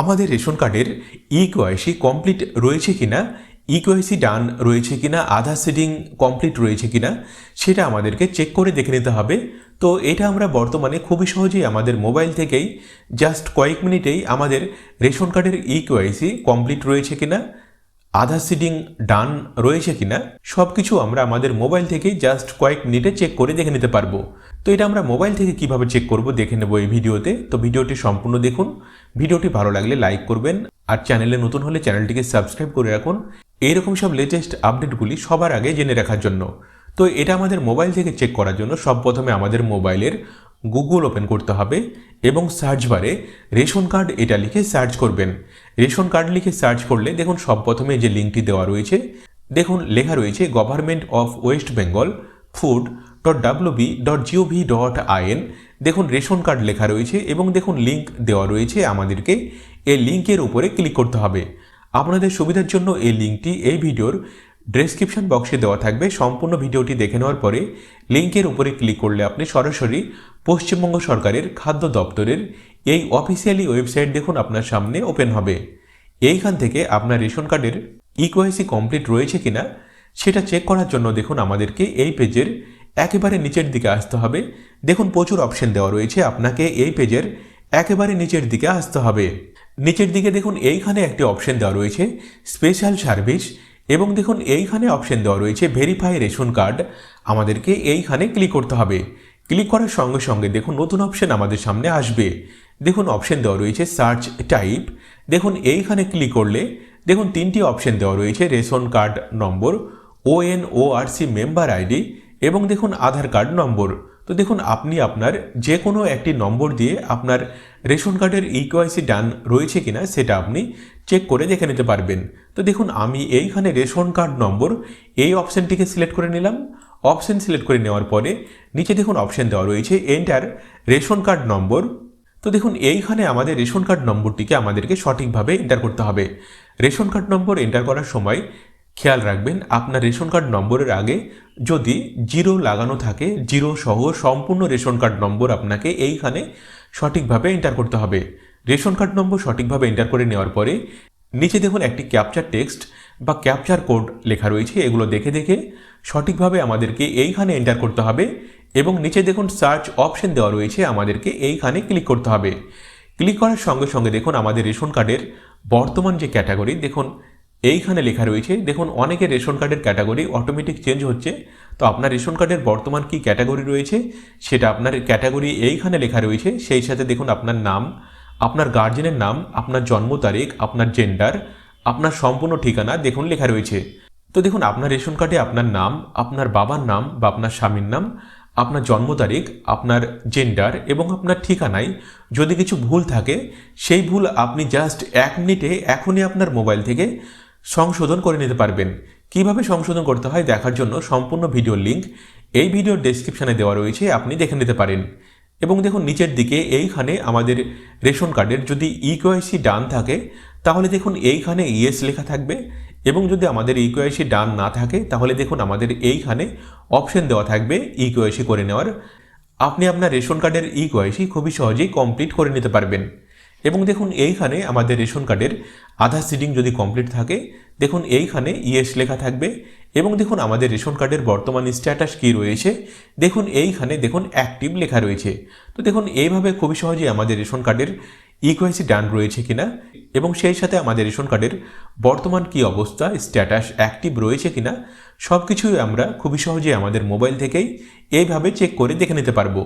আমাদের রেশন কার্ডের eKYC complete রয়েছে কিনা, ইকেওয়াইসি ডান রয়েছে কিনা, আধার সিডিং কমপ্লিট রয়েছে কিনা সেটা আমাদেরকে চেক করে দেখে নিতে হবে। তো এটা আমরা বর্তমানে খুবই সহজেই আমাদের মোবাইল থেকেই জাস্ট কয়েক মিনিটেই আমাদের রেশন কার্ডের ইকেওয়াইসি কমপ্লিট রয়েছে কিনা, আধার সিডিং ডান রয়েছে কিনা সব কিছু আমরা আমাদের মোবাইল থেকেই জাস্ট কয়েক মিনিটে চেক করে দেখে নিতে পারবো। তো এটা আমরা মোবাইল থেকে কিভাবে চেক করব দেখে নেব এই ভিডিওতে। তো ভিডিওটি সম্পূর্ণ দেখুন। ভিডিওটি ভালো লাগলে লাইক করবেন, আর চ্যানেলে নতুন হলে চ্যানেলটিকে সাবস্ক্রাইব করে রাখুন এইরকম সব লেটেস্ট আপডেটগুলি সবার আগে জেনে রাখার জন্য। তো এটা আমাদের মোবাইল থেকে চেক করার জন্য সব প্রথমে আমাদের মোবাইলের গুগল ওপেন করতে হবে এবং সার্চ বারে রেশন কার্ড এটা লিখে সার্চ করবেন। রেশন কার্ড লিখে সার্চ করলে দেখুন সব প্রথমে যে লিঙ্কটি দেওয়া রয়েছে, দেখুন লেখা রয়েছে government of West Bengal food.wb.gov.in। দেখুন রেশন কার্ড লেখা রয়েছে এবং দেখুন লিঙ্ক দেওয়া রয়েছে আমাদেরকে। এই লিঙ্কের উপরে ক্লিক করতে হবে। আপনাদের সুবিধার জন্য এই লিঙ্কটি এই ভিডিওর ডেসক্রিপশন বক্সে দেওয়া থাকবে। সম্পূর্ণ ভিডিওটি দেখে নেওয়ার পরে লিঙ্কের উপরে ক্লিক করলে আপনি সরাসরি পশ্চিমবঙ্গ সরকারের খাদ্য দপ্তরের এই অফিসিয়ালি ওয়েবসাইট দেখুন আপনার সামনে ওপেন হবে। এইখান থেকে আপনার রেশন কার্ডের ইকেওয়াইসি কমপ্লিট রয়েছে কিনা সেটা চেক করার জন্য দেখুন আমাদেরকে এই পেজের একেবারে নিচের দিকে আসতে হবে। দেখুন প্রচুর অপশন দেওয়া রয়েছে, আপনাকে এই পেজের একেবারে নিচের দিকে আসতে হবে। নিচের দিকে দেখুন এইখানে একটি অপশন দেওয়া রয়েছে স্পেশাল সার্ভিস এবং দেখুন এইখানে অপশন দেওয়া রয়েছে ভেরিফাই রেশন কার্ড। আমাদেরকে এইখানে ক্লিক করতে হবে। ক্লিক করার সঙ্গে সঙ্গে দেখুন নতুন অপশন আমাদের সামনে আসবে। দেখুন অপশন দেওয়া রয়েছে সার্চ টাইপ। দেখুন এইখানে ক্লিক করলে দেখুন তিনটি অপশন দেওয়া রয়েছে রেশন কার্ড নম্বর, ONORC মেম্বার আইডি এবং দেখুন আধার কার্ড নম্বর। তো দেখুন আপনি আপনার যে কোনো একটি নম্বর দিয়ে আপনার রেশন কার্ডের ইকেওয়াইসি ডান রয়েছে কিনা সেটা আপনি চেক করে দেখে নিতে পারবেন। তো দেখুন আমি এইখানে রেশন কার্ড নম্বর এই অপশানটিকে সিলেক্ট করে নিলাম। অপশান সিলেক্ট করে নেওয়ার পরে নিচে দেখুন অপশান দেওয়া রয়েছে এন্টার রেশন কার্ড নম্বর। তো দেখুন এইখানে আমাদের রেশন কার্ড নম্বরটিকে আমাদেরকে সঠিকভাবে এন্টার করতে হবে। রেশন কার্ড নম্বর এন্টার করার সময় খেয়াল রাখবেন আপনার রেশন কার্ড নম্বরের আগে যদি জিরো লাগানো থাকে, জিরো সহ সম্পূর্ণ রেশন কার্ড নম্বর আপনাকে এইখানে সঠিকভাবে এন্টার করতে হবে। রেশন কার্ড নম্বর সঠিকভাবে এন্টার করে নেওয়ার পরে নিচে দেখুন একটি ক্যাপচার টেক্সট বা ক্যাপচার কোড লেখা রয়েছে, এগুলো দেখে দেখে সঠিকভাবে আমাদেরকে এইখানে এন্টার করতে হবে এবং নিচে দেখুন সার্চ অপশন দেওয়া রয়েছে, আমাদেরকে এইখানে ক্লিক করতে হবে। ক্লিক করার সঙ্গে সঙ্গে দেখুন আমাদের রেশন কার্ডের বর্তমান যে ক্যাটাগরি দেখুন এইখানে লেখা রয়েছে। দেখুন অনেকের রেশন কার্ডের ক্যাটাগরি অটোমেটিক চেঞ্জ হচ্ছে। তো আপনার রেশন কার্ডের বর্তমান কি ক্যাটাগরি রয়েছে সেটা আপনার ক্যাটাগরি এইখানে লেখা রয়েছে। সেই সাথে দেখুন আপনার নাম, আপনার গার্জেনের নাম, আপনার জন্ম তারিখ, আপনার জেন্ডার, আপনার সম্পূর্ণ ঠিকানা দেখুন লেখা রয়েছে। তো দেখুন আপনার রেশন কার্ডে আপনার নাম, আপনার বাবার নাম বা আপনার স্বামীর নাম, আপনার জন্ম তারিখ, আপনার জেন্ডার এবং আপনার ঠিকানায় যদি কিছু ভুল থাকে সেই ভুল আপনি জাস্ট 1 মিনিটে এখনই আপনার মোবাইল থেকে সংশোধন করে নিতে পারবেন। কিভাবে সংশোধন করতে হয় দেখার জন্য সম্পূর্ণ ভিডিওর লিঙ্ক এই ভিডিওর ডেসক্রিপশনে দেওয়া রয়েছে, আপনি দেখে নিতে পারেন। এবং দেখুন নিচের দিকে এইখানে আমাদের রেশন কার্ডের যদি ইকেওয়াইসি ডান থাকে তাহলে দেখুন এইখানে ইয়েস লেখা থাকবে এবং যদি আমাদের ইকেওয়াইসি ডান না থাকে তাহলে দেখুন আমাদের এইখানে অপশন দেওয়া থাকবে ইকেওয়াইসি করে নেওয়ার। আপনি আপনার রেশন কার্ডের ইকেওয়াইসি খুবই সহজেই কমপ্লিট করে নিতে পারবেন। এবং দেখুন এইখানে আমাদের রেশন কার্ডের আধার সিডিং যদি কমপ্লিট থাকে দেখুন এইখানে ইয়েস লেখা থাকবে এবং দেখুন আমাদের রেশন কার্ডের বর্তমান স্ট্যাটাস কী রয়েছে দেখুন এইখানে দেখুন অ্যাক্টিভ লেখা রয়েছে। তো দেখুন এইভাবে খুবই সহজেই আমাদের রেশন কার্ডের ইকেওয়াইসি ডান রয়েছে কিনা এবং সেই সাথে আমাদের রেশন কার্ডের বর্তমান কি অবস্থা, স্ট্যাটাস অ্যাক্টিভ রয়েছে কিনা সব কিছুই আমরা খুবই সহজেই আমাদের মোবাইল থেকেই এইভাবে চেক করে দেখে নিতে পারবো।